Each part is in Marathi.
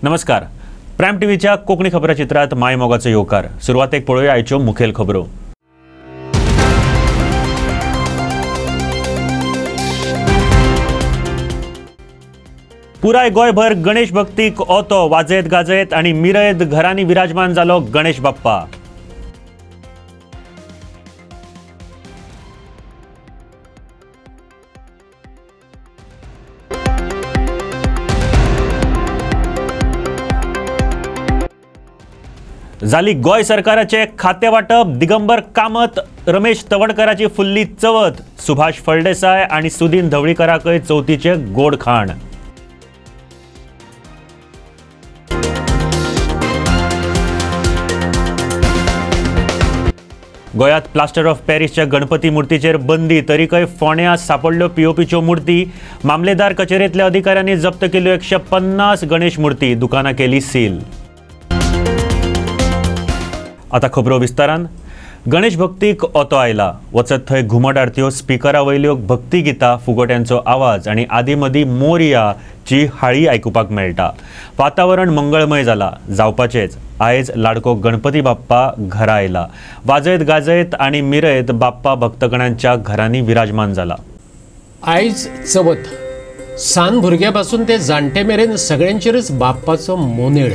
नमस्कार. प्रायम टीव्हीच्या कोकणी खबराचित्रात माय मोगाचो येवकार. सुरवातेक पळोवया आयच्यो मुखेल खबरो. पुराय गोंयभर गणेश भक्तीक ओतो वाजयत गाजयत आनी मिरयत घरांनी विराजमान जालो गणेश बाप्पा. जाली गोय सरकाराचे खाते वाटप. दिगंबर कामत, रमेश तवडकराची फुल्ली चवथ. सुभाष फळदेसाय आणि सुदीन धवळीकराकय चवथीचे गोड खाण. गोयात प्लास्टर ऑफ पॅरिसच्या गणपती मुर्तीचेर बंदी. तरीकय फोंड्यां सापडल्यो पीओपीच्यो मुर्ती. मामलेदार कचेरेंतल्या अधिकाऱ्यांनी जप्त केल्यो 150 गणेश मुर्ती. दुकानां केली सील. आता खबरो विस्तारान. गणेश भक्तीक ओतो आयला. वचत थंय घुमट आरत्यो, स्पिकरा वयल्यो भक्ती गितां, फुगोट्यांचो आवाज आनी आदीमदीं मोरयाची हाळी आयकुपाक मेळटा. वातावरण मंगळमय जाला. जावपाचेच. आयज लाडको गणपती बाप्पा घरा आयला. वाजयत गाजयत आनी मिरयत बाप्पा भक्तगणांच्या घरांनी विराजमान जाला. आयज चवथ. सान भुरग्यापासून ते जाणटे मेरेन सगळ्यांचेरच बाप्पाचो मोनेळ.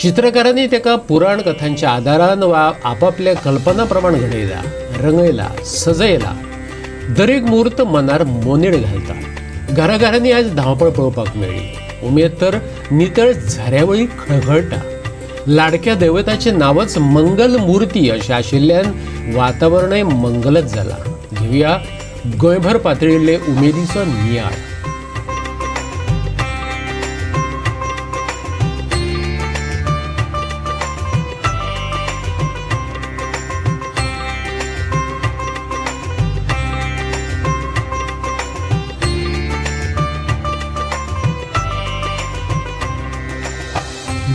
चित्रकारांनी तेका पुराण कथांच्या आदारान वा आपापल्या कल्पना प्रमाण घडयला, रंगयला, सजयला. दरेक मुहूर्त मनार मोनेळ घालता. घराघरांनी आज धांवपळ पळोवपाक मेळ्ळी. उमेद तर नितळ झऱ्यावळी खळखळटा. लाडक्या दैवताचें नांवच मंगल मुर्ती अशें आशिल्ल्यान वातावरणय मंगलच जाला. घेवया गोंयभर पातळिल्ले उमेदीचो नियाळ.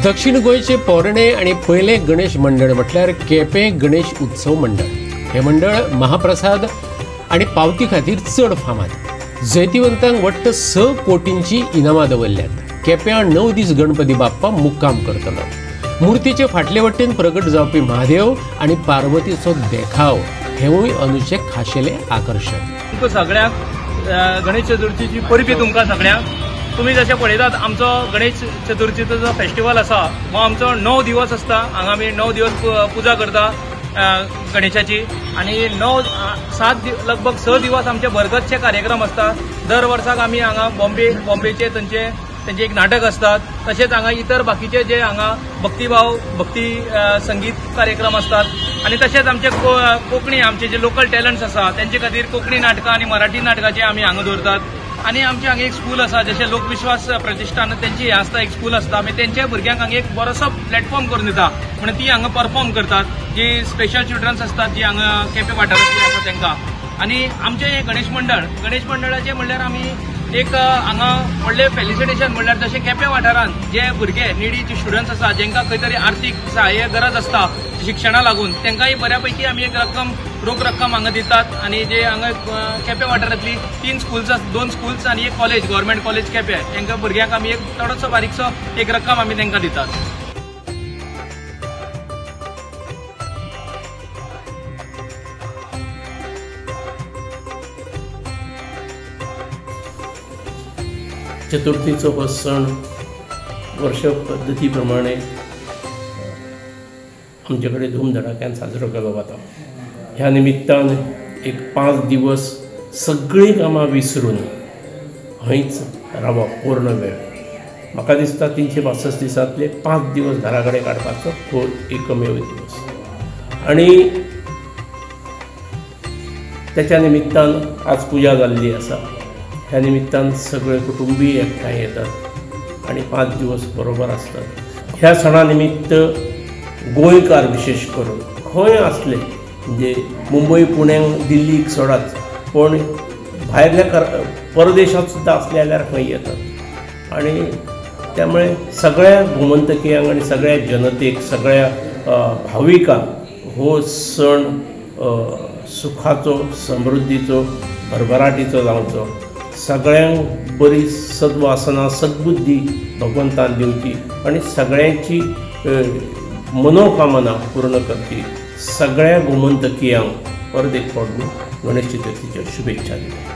दक्षिण गोंयचे पोरणे आणि पयले गणेश मंडळ म्हटल्यार केपें गणेश उत्सव मंडळ. हे मंडळ महाप्रसाद आणि पावती खातीर चड फामाद. जैतिवंतांक वट्ट 6 कोटींची इनामां दवरल्यात. केप्यां 9 दीस गणपती बाप्पा मुक्काम करतलो. मुर्तीचे फाटले वटेन प्रगट जावपी महादेव आणि पार्वतीचो देखाव हेवूय अंदूचे खाशेले आकर्षण. तुमकां सगळ्यांक गणेश चतुर्थीची परबी तुमकां सगळ्यांक. तुम्ही जशें पळयतात आमचो गणेश चतुर्थीचो जो फेस्टिवल आसा हो आमचो 9 दिवस आसता. हांगा आमी 9 दिवस पुजा करता गणेशाची आनी 7 लगभग 6 दिवस आमचे भरगतचे कार्यक्रम आसता. दर वर्साक आमी हांगा बॉम्बेचे तेंचे एक नाटक असतात. तशेंच हांगा इतर बाकीचे जे हांगा भक्ती संगीत कार्यक्रम असतात. आणि तशेंच आमचे कोंकणी आमचे जे लोकल टॅलंट्स आसा तेंचे खातीर कोंकणी नाटकां आनी मराठी नाटकाचे आमी हांगा दवरतात. आणि आमचे हांगा एक स्कूल आसा जशें लोकविश्वास प्रतिष्ठान तेंची आसता एक स्कूल आसता. आमी तेंच्या भुरग्यांक हांगा एक बरोसो प्लॅटफॉर्म करून दिता. म्हणून ती हांगा परफॉर्म करतात. जी स्पेशल चिल्ड्रन्स असतात जी हांगा केपें वाठारांतली आसा तांकां. आणि आमचे हे गणेश मंडळाचे म्हणल्यार आमी एक हांगा व्हडलें फेलिसिटेशन म्हणल्यार जशें केपें वाठारांत जे भुरगे निडी स्टुडंट्स आसा जांकां खंय तरी आर्थीक सहाय्य गरज आसता शिक्षणा लागून तांकांय बऱ्यापैकी आमी एक रोख रक्कम हांगा दितात. आणि जे हांगा केपें वाठारांतली 3 स्कूल्स 2 स्कूल्स आणि एक कॉलेज गव्हर्मेंट कॉलेज केपें तांकां भुरग्यांक आमी एक थोडोसो बारीकसो एक रक्कम आमी तांकां दितात. चतुर्थीचो हो सण वर्ष पद्दती प्रमाणे आमचे कडेन धूमधडाक्यान साजरो केलो वता. ह्या निमित्तान एक 5 दिवस सगळीं कामां विसरून हयच रावप पूर्ण वेळ. म्हाका दिसता 365 दिसांतले 5 दिवस घरा कडेन काडपाचो हो एकमेव दिवस. आणि त्याच्या निमित्तान आज पुजा जाल्ली आसा. ह्या निमित्तान सगळे कुटुंबीय एकठांय येतात आणि 5 दिवस बरोबर असतात. ह्या सणा निमित्त गोंयकार विशेष करून खंय असले म्हणजे मुंबई पुण्याक दिल्लीक सोडात पण भायल्या परदेशात सुद्धा असले जाल्यार खंय येतात. आणि त्यामुळे सगळ्या गोमंतकीयांक आणि सगळ्या जनतेक सगळ्या भाविकांक हो सण सुखाचो समृद्धीचो भरभराटीचो जावचो. सगळ्यांक बरी सद्वासना सद्बुद्धी भगवंतान दिवची आणि सगळ्यांची मनोकामना पूर्ण करची. सगळ्या गोमंतकीयांक परत एक फावट गणेश चतुर्थीच्या शुभेच्छा दिल्या.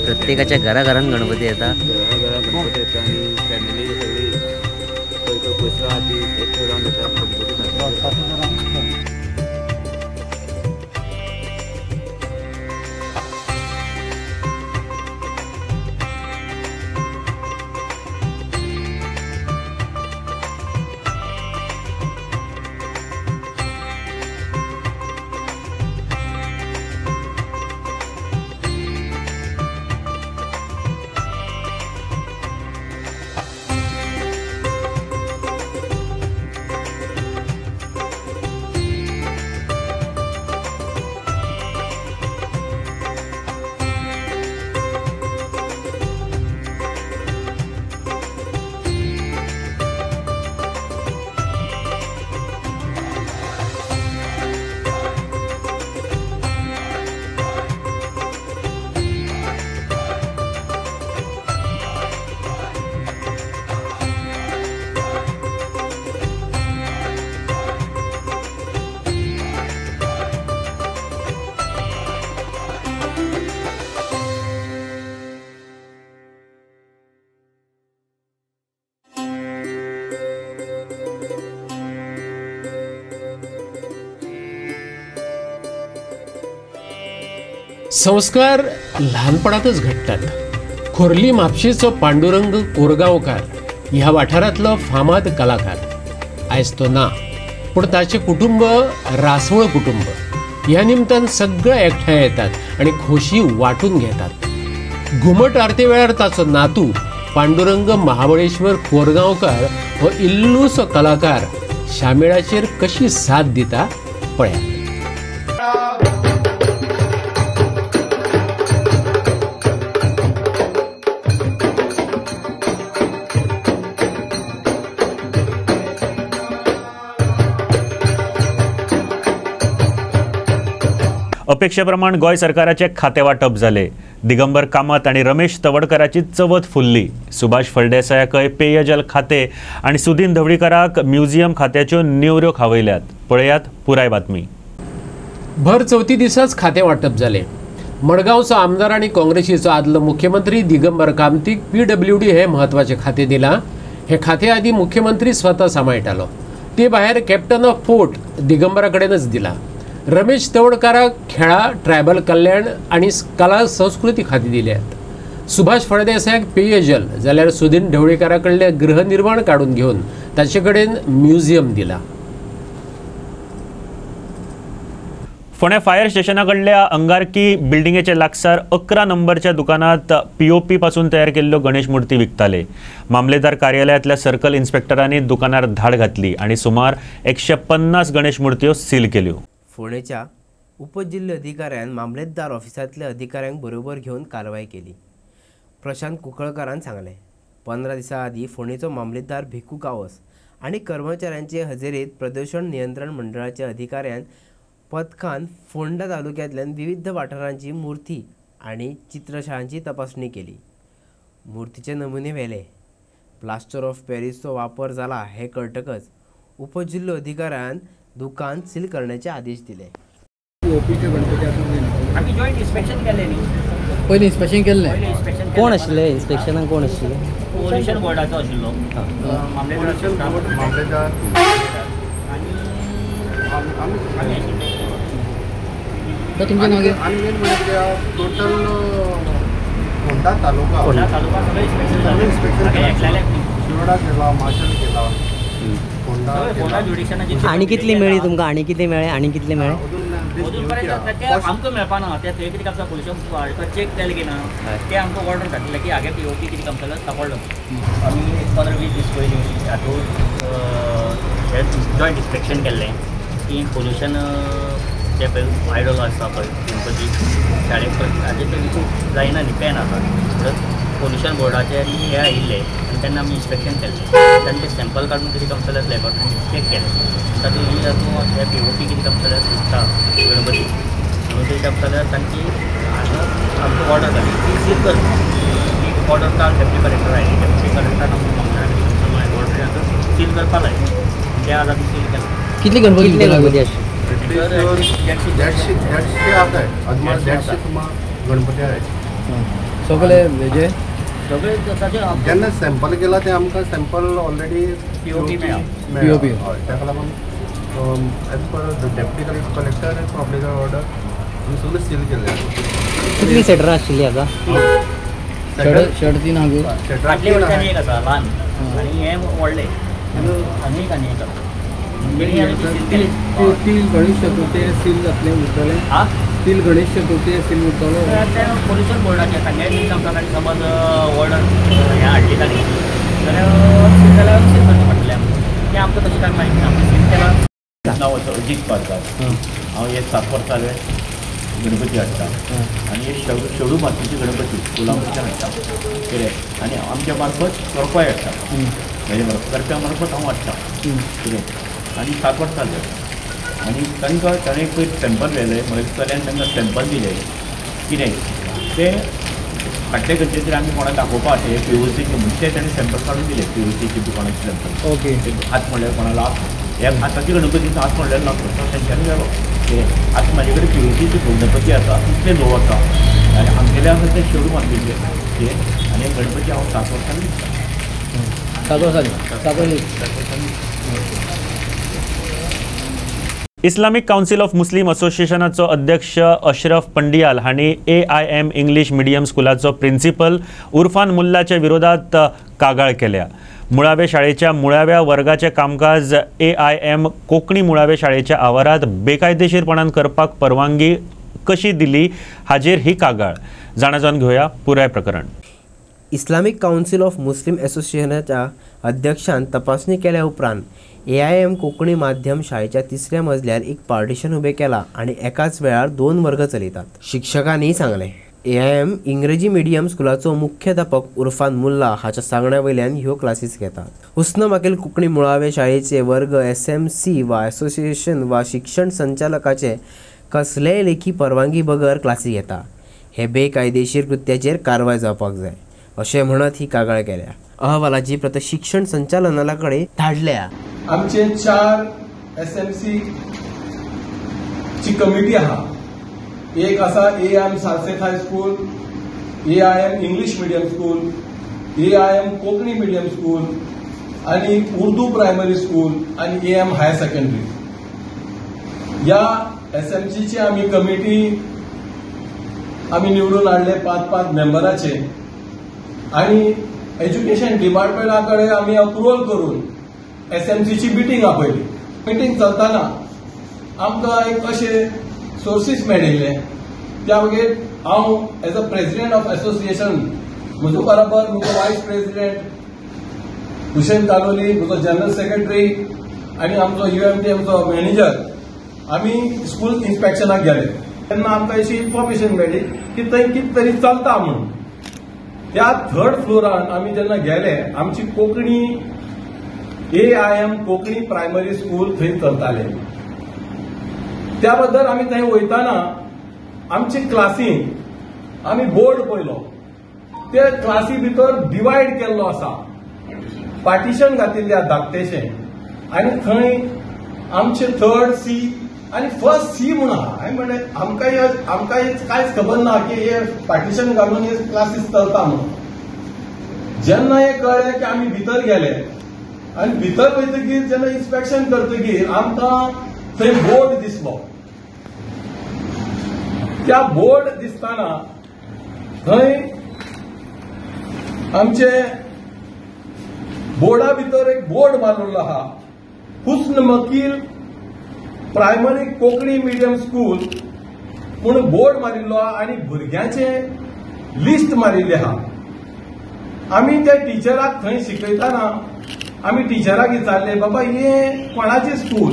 प्रत्येकाच्या घराघरात गणपती येतात. गणपती येतात आणि फॅमिली सगळी पैसा आधी एकटं जाऊन येतात गणपती. संस्कार लहानपणातच घडतात. खोर्ली म्हापशेचो पांडुरंग कोरगांवकार ह्या वाठारांतलो फामाद कलाकार. आयज तो ना, पूण ताचें कुटुंब रासवळ कुटुंब. ह्या निमतान सगळे एकठांय येतात आनी खोशी वांटून घेतात. घुमट आरते वेळार ताचो नातू पांडुरंग महाबळेश्वर कोरगांवकार हो इल्लूसो कलाकार शामेळाचेर कशी साथ दिता पळयात. अपेक्षेप्रमाण गोय सरकाराचे खाते वाटप जाले. दिगंबर कामत आणि रमेश तवडकराची चवथ फुल्ली. सुभाष फळदेसायाकय पेयजल खाते आणि सुदीन धवळीकराक म्युझियम खात्याच्यो नेवऱ्यो खावयल्यात. पळयात पुराय बातमी. भर चवथी दिसाच खाते वाटप जाले. मडगांवचो आमदार आणि काँग्रेसीचो आदलो मुख्यमंत्री दिगंबर कामतीक PWD हे म्हत्वाचे खाते दिला. हे खाते आधी मुख्यमंत्री स्वतः सांबाळटालो. ते भायर कॅप्टन ऑफ फोर्ट दिगंबरा कडेनच दिला. रमेश तवडकाराक खेळा, ट्रायबल कल्याण आणि कला संस्कृती खाती दिल्यात. सुभाष फळदेसायाक पेयजल जाल्यार सुदीन ढवळीकारा कडले गृहनिर्माण काढून घेवन ताचे कडेन म्युझियम दिला. फोंड्या फायर स्टेशना कडल्या अंगारकी बिल्डिंगेच्या लागसार 11 नंबरच्या दुकानात POP पासून तयार केल्ल्यो गणेश मूर्ती विकताले. मामलेदार कार्यालयातल्या सर्कल इन्स्पेक्टरांनी दुकानार धाड घातली आणि सुमार 150 गणेश मूर्त्यो सील केल्यो. फोंडेच्या उपजिल्हो अधिकाऱ्यान मामलेदार ऑफिसांतल्या अधिकाऱ्यांक बरोबर घेवन कारवाय केली. प्रशांत कुंकळकारान सांगलें, 15 दिसां आदीं फोंडेचो मामलेदार भिकू गावस आनी कर्मचाऱ्यांचे हजेरेंत प्रदूषण नियंत्रण मंडळाच्या अधिकाऱ्यान पथकान फोंडा तालुक्यांतल्यान विविध वाठारांची मुर्ती आनी चित्रशाळांची तपासणी केली. मुर्तीचे नमुने व्हेले. प्लास्टर ऑफ पॅरिसचो वापर जाला हें कळटकच उपजिल्हो अधिकाऱ्यान दुकान सील करण्याचे आदेश दिले. आम्ही जॉईंट इन्स्पेक्शन केले न्ही. पयलीं इन्स्पेक्शन केल्लें. कोण आशिल्ले इन्स्पेक्शनाक? कोण आशिल्ले? पोल्युशन बोर्डाचो आशिल्लो मामलेदार तो तुमचें नांव कितें? आणि मेन म्हणजे टोटल फोंडा तालुका सगळें इन्स्पेक्शन शिरोडा केला, माशेल केला, फोंडा ज्युडिशनाची. आनी कितली मेळ्ळी तुमकां? आनी कितले मेळ्ळे? आनी कितले मेळ्ळे? अजून पर्यंत ते आमकां मेळपाना. ते थंय कितें काम पोल्युशन चेक केलें की ना ते आमकां ऑर्डर घातले की हागे POP कितें काम केलं सापडलो. आमी 15-20 दीस पयलीं हातूंत जॉयंट इन्स्पेक्शन केल्लें की पोल्युशन जे पळय आयडल आसा पळय गणपती शाळेक हाजे ते जायना न्ही पॅन आसा तर पोल्युशन बोर्डाचे हे आयिल्ले आनी तेन्ना आमी इन्स्पेक्शन केल्लें तेन्ना ते सॅम्पल काडून कितें कंपल्सरी लॅबॉरटरीन चॅक केलें तातूंत हे POP कितें कंपल्सरी दिसता गणपती म्हणून ते कंपल्सरी तांची आमकां ऑर्डर जाली ती सील करता ऑर्डर काल deputy collector oily deputy collector आमकां ऑर्डर सील करपा लायली त्या आतां ती सील केला कितले गणपती आसले गणपती आहे सगळे हेजे सगळे ताचे जेन्ना सॅम्पल केला ते आमकां सॅम्पल ऑलरेडी POP POP. ताका लागून as per deputy collector problem order आमी सगळें सील केल्ले कितली सेटरां आशिल्ली आतां शर्ट 3 हांगू फाटल्या वर्सांनी एक आसा ल्हान आनी हें व्हडलें आनी एक आसा स्टील गणेश चतुर्थी सील जातलें उरतलें आं स्टील गणेश चतुर्थी सील उरतलो तें पोल्युशन बोर्डाचें सांगलें आमकां आनी समज ऑर्डर हें हाडली जाली जाल्यार सील करचें पडटलें आमकां तें आमकां तशें काय माहिती ना आमकां सील केलां नांव अजीत पारकार हांव एक 7 वर्सां जाले गणपती हाडटा आनी एक शेडू मातयेचे गणपती स्कुलांतल्यान हाडटा कितें आनी आमच्या मार्फत करपाय हाडटा हेजे मार्फत करप्या मार्फत हांव हाडटा कितें आनी 7 वर्सां जाले आनी ताणें पयर सॅम्पल व्हेलें म्हळ्यार चल्यान तांकां सॅम्पल दिलें कितें तें हाडटे गरजेचेर आमी कोणाक दाखोवपा ते POCचे म्हणजे ताणें सॅम्पल काडून दिले POCचे दुकानाचे सॅम्पल ओके हात म्हणल्यार कोणाला हे आतांच्या गणपतीचो हात म्हणल्यार लागता तेंच्यांनी जालो कितें आतां म्हाजे कडेन POCचे गणपती आसा इतले लो आसा आनी आमगेले आसा ते शेडू मातयेचे कितें आनी गणपती हांव 7 वर्सांनी विकता 7 वर्सांनी 7 वर्सांनी इस्लामीक कावन्सिल ऑफ मुस्लीम असोसिएशनाचो अध्यक्ष अशरफ पंडियाल हांणी AIM English medium स्कुलाचो principal Irfan मुल्लाच्या विरोधात कागाळ केल्या. मुळावे शाळेच्या मुळाव्या वर्गाचें कामकाज AIM कोंकणी मुळावे शाळेच्या आवारांत बेकायदेशीरपणान करपाक परवानगी कशी दिली हाजेर ही कागाळ. जाणा जावन घेवया पुराय प्रकरण. इस्लामीक कावन्सिल ऑफ मुस्लीम असोसिएशनाच्या अध्यक्षान तपासणी केल्या उपरांत AIM कोंकणी माध्यम शाळेच्या 3ऱ्या मजल्यार एक पार्टिशन उबें केलां आनी एकाच वेळार 2 वर्ग चलयतात. शिक्षकांनी सांगलें AIM इंग्रजी मिडियम स्कुलाचो मुख्याध्यापक उर्फान मुल्ला हाच्या सांगण्या वयल्यान ह्यो क्लासीस घेतात. हुस्न मागील कोंकणी मुळावे शाळेचे वर्ग SMC वा असोसिएशन वा शिक्षण संचालकाचे कसलेय लेखी परवानगी बगर क्लासी घेता. हे बेकायदेशीर कृत्याचेर कारवाय जावपाक जाय अशें म्हणत ही कागाळ केल्या. अहवालाची प्रत शिक्षण संचालनालयाकडे धाडल्या. आमचे 4 SMC ची कमिटी आहा. एक आसा AIM Saraswat high school, AIM English medium school, AIM Konkani medium school आणि उर्दू प्रायमरी स्कूल आणि AIM हायर सेकंडरी. या SMC ची आम्ही कमिटी आम्ही निवडून हाडले 5 मेंबराचे आणि एज्युकेशन डिपार्टमेंटाकडे आम्ही अप्रुव्हल करून SMC ची मिटींग आपयली. मिटींग चलतना आमकां एक अशे सोर्सीस मेळिल्ले त्या मागीर हांव as a president of association म्हजो बरोबर म्हजो वायस प्रेसिडेंट हुसेन कालोली, म्हजो जनरल सेक्रेटरी आणि आमचो UMT आमचो मॅनेजर आमी स्कूल इन्स्पेक्शनाक गेले. तेन्ना आमकां अशी इन्फॉर्मेशन मेळ्ळी की थंय कितें तरी चलता म्हणून. त्या 3rd फ्लोरान आमी जेन्ना गेले आमची Konkani AIM Konkani primary school थंय चलताले. त्या बद्दल आमी थंय वयताना आमचे क्लासीन आमी बोर्ड पळयलो. त्या क्लासी भितर डिवायड केल्लो आसा, पार्टिशन घातिल्लें आसा धाकटेशें आनी थंय आमचे 3rd C आनी 1st C म्हूण आहा. हांवें म्हणलें आमकां कांयच खबर ना की हे पार्टिशन घालून हे क्लासीस चलता म्हणून. जेन्ना हे कळ्ळें की आमी भितर गेले आनी भितर वयतकीर जेन्ना इन्स्पेक्शन करतकीर आमकां थंय बोर्ड दिसलो. त्या बोर्ड दिसताना थंय आमचे बोर्डा भितर एक बोर्ड मारलेलो आहा, हुस्न मकील प्रायमरी कोंकणी मिडियम स्कूल म्हणून बोर्ड मारिल्लो आहा आनी भुरग्यांचे लिस्ट मारिल्ली आहा. आमी त्या टिचराक थंय शिकयताना आमी टिचराक विचारले, बाबा हे कोणाचे स्कूल?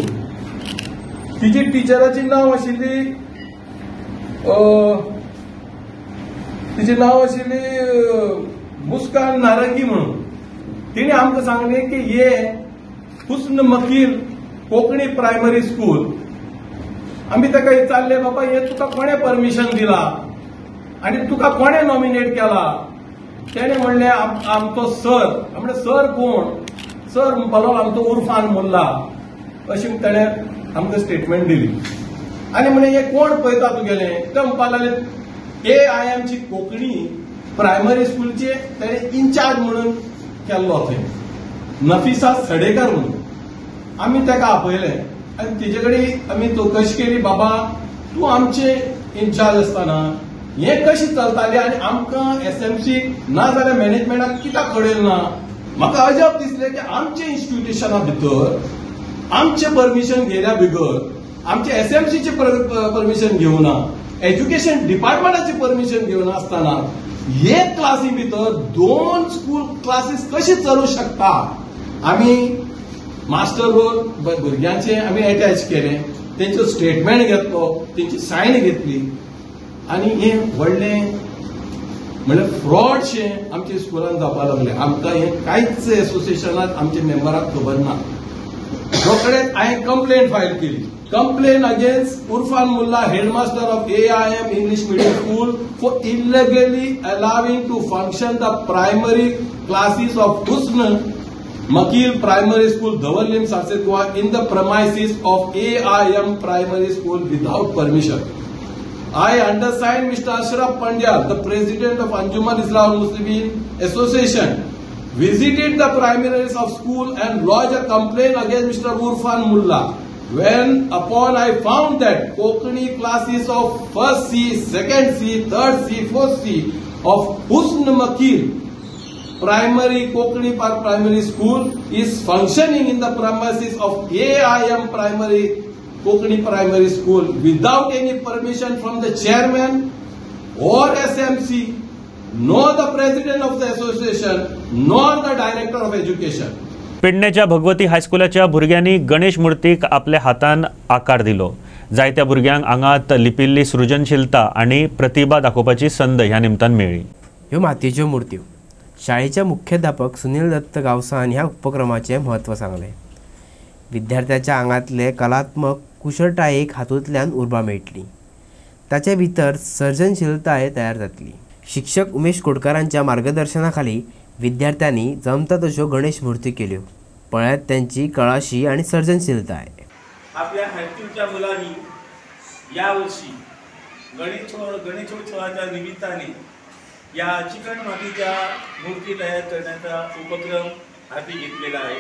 तिची टिचराची नाव आशिल्ली मुस्कान नारंगी म्हणून. तिने आमकां सांगले की हे हुस्न मकील कोंकणी प्रायमरी स्कूल. आमी ताका विचारले, बाबा हे तुका कोणे परमिशन दिला आणि तुका कोणे नॉमिनेट केला. त्याने म्हणले आमचो सर. म्हणजे सर कोण? सर म्हणपालो आमचो उर्फान मुल्ला. अशी ताणे आमकां स्टेटमेंट दिली. आणि म्हणे हे कोण पळयता तुगेले? ते म्हणपाक लागले AIM ची कोंकणी प्रायमरी स्कूलचे ताणे इन्चार्ज म्हणून केल्लो थंय, नफिसा सडेकर म्हणून. आमी ताका आपयले आणि तिचे कडेन आमी चौकशी केली, बाबा तूं आमचे इन्चार्ज आसतना हे कशी चलताली आणि आमकां SMC ना जाल्यार मॅनेजमेंटाक कित्याक कळयलें ना. म्हाका अजब दिसलें की आमचे इन्स्टिट्युशना भितर आमचे परमिशन घेयल्या बिगर, आमचे SMCचे परमिशन घेवना, एज्युकेशन डिपार्टमेंटाची परमिशन घेवना आसतना एक क्लासी भितर 2 स्कूल क्लासीस कशी चलू शकता. आमी मास्टर रोल भुरग्यांचे आमी अटॅच केले, तेंचो स्टेटमेंट घेतलो, तेंची सायन घेतली आणि हे व्हडलें म्हणजे फ्रॉडशें आमच्या स्कुलान जावपाक लागलें. आमकां हे कांयच एसोसिएशनात आमच्या मेंबराक खबर ना. रोखडेच हांवें कंप्लेंट फायल केली. Complaint against Urfan Mullah, headmaster of AIM English Medium School, for illegally allowing to function the primary classes of Husn Makil Primary School, Dhawalim, Sarset Goa, in the premises of AIM Primary School without permission. I undersigned Mr. Ashraf Pandya, the president of Anjuman Islam Muslimin Association, visited the premises of school and lodged a complaint against Mr. Urfan Mullah. When upon I found that Konkani classes of 1st C, 2nd C, 3rd C, 4th C of Husn Makil Primary Konkani Primary School is functioning in the premises of AIM Primary Konkani Primary School without any permission from the chairman or SMC, nor the president of the association, nor the director of education. पेडण्याच्या भगवती हायस्कुलाच्या भुरग्यांनी गणेश मुर्तीक आपल्या हातान आकार दिलो. जायत्या भुरग्यांक आंगात लिपिल्ली सृजनशीलता आणि प्रतिभा दाखोवपाची संद ह्या निमतान मेळ्ळी. ह्यो मातयेच्यो मुर्त्यो. शाळेच्या मुख्याध्यापक सुनील दत्त गावसान ह्या उपक्रमाचे म्हत्व सांगले. विद्यार्थ्याच्या आंगातले कलात्मक कुशळटायेक हातूंतल्यान उर्बा मेळटली. ताचे भितर सर्जनशीलताय तयार जातली. शिक्षक उमेश कोडकरांच्या मार्गदर्शनाखाली विद्यार्थ्यांनी जमता तश्यो गणेश मुर्ती केल्यो. पळयात त्यांची कळाशी आणि सर्जनशीलताय. आपल्या हायस्कूलच्या मुलांनी या वर्षी गणेशोत्सवाच्या निमित्ताने या चिकन मातीच्या मूर्ती तयार करण्याचा उपक्रम हाती घेतलेला आहे.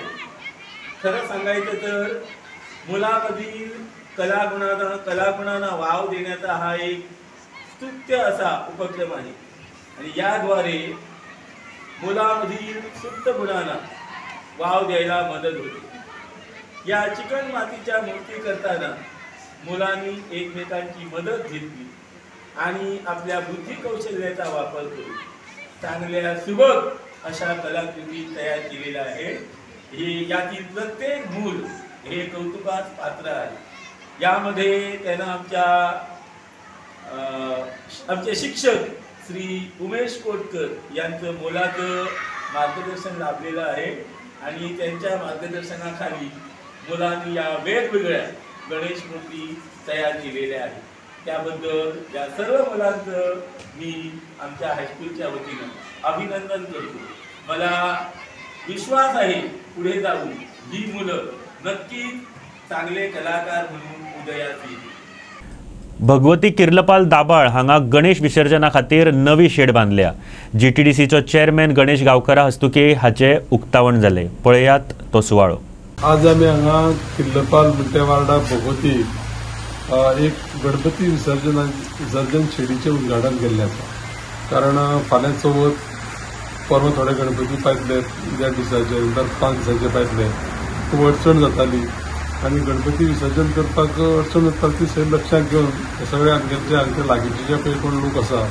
खरं सांगायचं तर मुलामधील कलागुणांना वाव देण्याचा हा एक स्तुत्य असा उपक्रम आहे आणि याद्वारे मुलामधील सुप्त गुणांना वाव द्यायला मदत होते. या चिकन मातीच्या मूर्ती करताना मुलांनी एकमेकांची मदत घेतली आणि आपल्या बुद्धी कौशल्याचा वापर करून चांगल्या सुबक अशा कलाकृती तयार केलेल्या आहेत. हे यातील प्रत्येक मूल हे कौतुकास पात्र आहे. यामध्ये त्यांना आमचे शिक्षक श्री उमेश कोटकर यांचं मोलाचं मार्गदर्शन लाभलेलं आहे आणि त्यांच्या मार्गदर्शनाखाली मुलांनी या वेगवेगळ्या गणेश मूर्ती तयार केलेल्या आहेत. त्याबद्दल या सर्व मुलांचं मी आमच्या हायस्कूलच्या वतीनं अभिनंदन करतो. मला विश्वास आहे पुढे जाऊन ही मुलं नक्कीच चांगले कलाकार म्हणून उदयास येतील. भगवती किर्लपाल दाबाळ हांगा गणेश विसर्जना खातीर नवी शेड बांदल्या. GTDCचो चेअरमॅन गणेश गांवकारा हस्तुकी हाचे उक्तावण जाले. पळयात तो सुवाळो. आज आम्ही हांगा किर्लपाल मुट्टे वार्डा भगवती एक गणपती विसर्जन शेडीचे उद्घाटन केल्लें आसा. कारण फाल्यां चवथ परवा थोडे गणपती पायतले ज्या दिसाचे नंतर 5 दिसाचे पायतले खूब अडचण जाताली आणि गणपती विसर्जन करपाक अडचण जाताली ती सगळी लक्षात घेवन सगळे आमचे लागींचे जे पळय कोण लोक आसा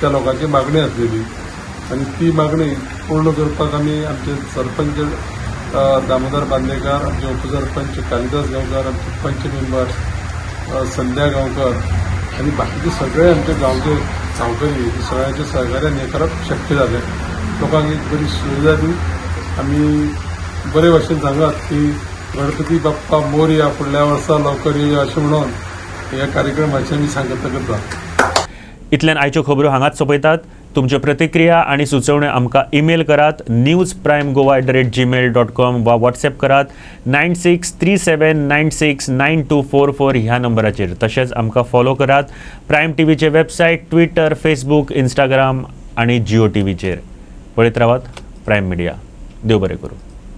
त्या लोकांची मागणी आसलेली आणि ती मागणी पूर्ण करपाक आमी आमचे सरपंच दामोदर बांदेकार, आमचे उपसरपंच कालिदास गांवकार, आमचे पंच मेंबर्स संध्या गांवकर आणि बाकीचे सगळे आमचे गांवचे गांवकरी सगळ्यांच्या सहकार्यान हें करप शक्य जालें. लोकांक एक बरी सुविधा दी आमी बरे भाशेन सांगात की गणपती बाप्पा मोरया फुडल्या वर्सा लवकर येया अशें म्हणून ह्या कार्यक्रमाची आमी सांगता करता. इतल्यान आयच्यो खबरो हांगाच सोंपयतात. तुमच्यो प्रतिक्रिया आनी सुचोवण्यो आमकां ईमेल करात newsprimegoa@gmail.com वा व्हॉट्सॲप करात 9637969244 ह्या नंबराचेर. तशेंच आमकां फॉलो करात प्रायम टीव्हीचे वेबसायट, ट्विटर, फेसबूक, इंस्टाग्राम आनी जिओ टीव्हीचेर. पळयत रावात प्रायम मिडिया. देव बरें करूं.